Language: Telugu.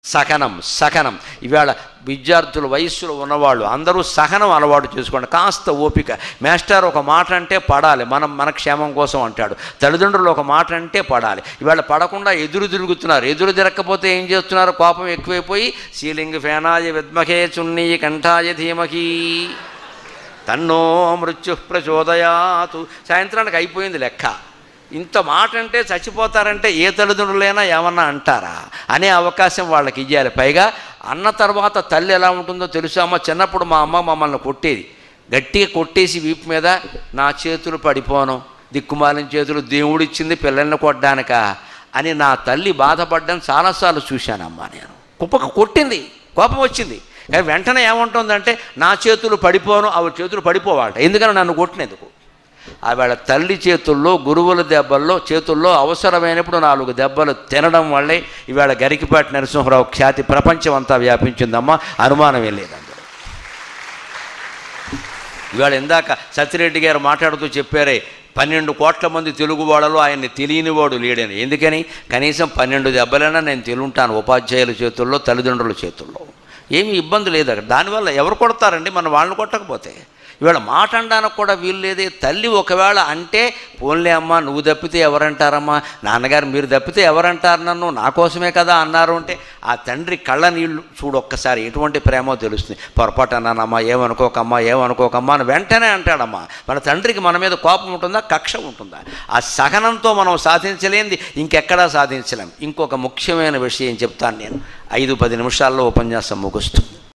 సహనం సహనం. ఇవాళ విద్యార్థుల వయస్సులో ఉన్నవాళ్ళు అందరూ సహనం అలవాటు చేసుకోండి. కాస్త ఓపిక. మాస్టర్ ఒక మాట అంటే పడాలి, మన క్షేమం కోసం అంటాడు. తల్లిదండ్రులు ఒక మాట అంటే పడాలి. ఇవాళ పడకుండా ఎదురు తిరుగుతున్నారు. ఎదురు తిరగకపోతే ఏం చేస్తున్నారు? కోపం ఎక్కువైపోయి సీలింగ్ ఫ్యానాయ విద్మహే చున్నీ కంఠాయ ధీమహి తన్నో మృత్యు ప్రచోదయాతు. సాయంత్రానికి అయిపోయింది లెక్క. ఇంత మాట అంటే చచ్చిపోతారంటే ఏ తల్లిదండ్రులైనా ఏమన్నా అంటారా అనే అవకాశం వాళ్ళకి ఇవ్వాలి. పైగా అన్న తర్వాత తల్లి ఎలా ఉంటుందో తెలుసామా? చిన్నప్పుడు మా అమ్మ మమ్మల్ని కొట్టేది. గట్టిగా కొట్టేసి వీపు మీద నా చేతులు పడిపోను, దిక్కుమాలిన చేతులు దేవుడిచ్చింది పిల్లల్ని కొట్టడానిక అని నా తల్లి బాధపడ్డం చాలాసార్లు చూశానమ్మా. నేను కుప్పకు కొట్టింది, కోపం వచ్చింది. కానీ వెంటనే ఏముంటుందంటే నా చేతులు పడిపోను, ఆవిడ చేతులు పడిపోవాలట. ఎందుకని నన్ను కొట్టినందుకు. ఆవిడ తల్లి చేతుల్లో, గురువుల దెబ్బల్లో చేతుల్లో అవసరమైనప్పుడు 4 దెబ్బలు తినడం వల్లే ఇవాళ గరికిపాటి నరసింహరావు ఖ్యాతి ప్రపంచం అంతా వ్యాపించిందమ్మా. అనుమానమే లేదండి. ఇవాళ ఇందాక సత్యరెడ్డి గారు మాట్లాడుతూ చెప్పారే 12 కోట్ల మంది తెలుగు వాళ్ళలో ఆయన్ని తెలియనివాడు లేడని. ఎందుకని? కనీసం 12 దెబ్బలైనా నేను తెలుంటాను ఉపాధ్యాయుల చేతుల్లో, తల్లిదండ్రుల చేతుల్లో. ఏమీ ఇబ్బంది లేదు అక్కడ. దానివల్ల ఎవరు కొడతారండి మన వాళ్ళని కొట్టకపోతే? ఇవాళ మాట అనడానికి కూడా వీలు లేదే. తల్లి ఒకవేళ అంటే పోన్లే అమ్మా, నువ్వు తప్పితే ఎవరంటారమ్మా, నాన్నగారు మీరు తప్పితే ఎవరంటారు, నన్ను నా కోసమే కదా అన్నారు అంటే ఆ తండ్రి కళ్ళ నీళ్ళు చూడు ఒక్కసారి, ఎటువంటి ప్రేమో తెలుస్తుంది. పొరపాటు అన్నానమ్మా, ఏమనుకోకమ్మా అని వెంటనే అంటాడమ్మా. మన తండ్రికి మన మీద కోపం ఉంటుందా, కక్ష ఉంటుందా? ఆ సహనంతో మనం సాధించలేనిది ఇంకెక్కడా సాధించలేం. ఇంకొక ముఖ్యమైన విషయం చెప్తాను నేను. 5-10 నిమిషాల్లో ఉపన్యాసం ముగుస్తుంది.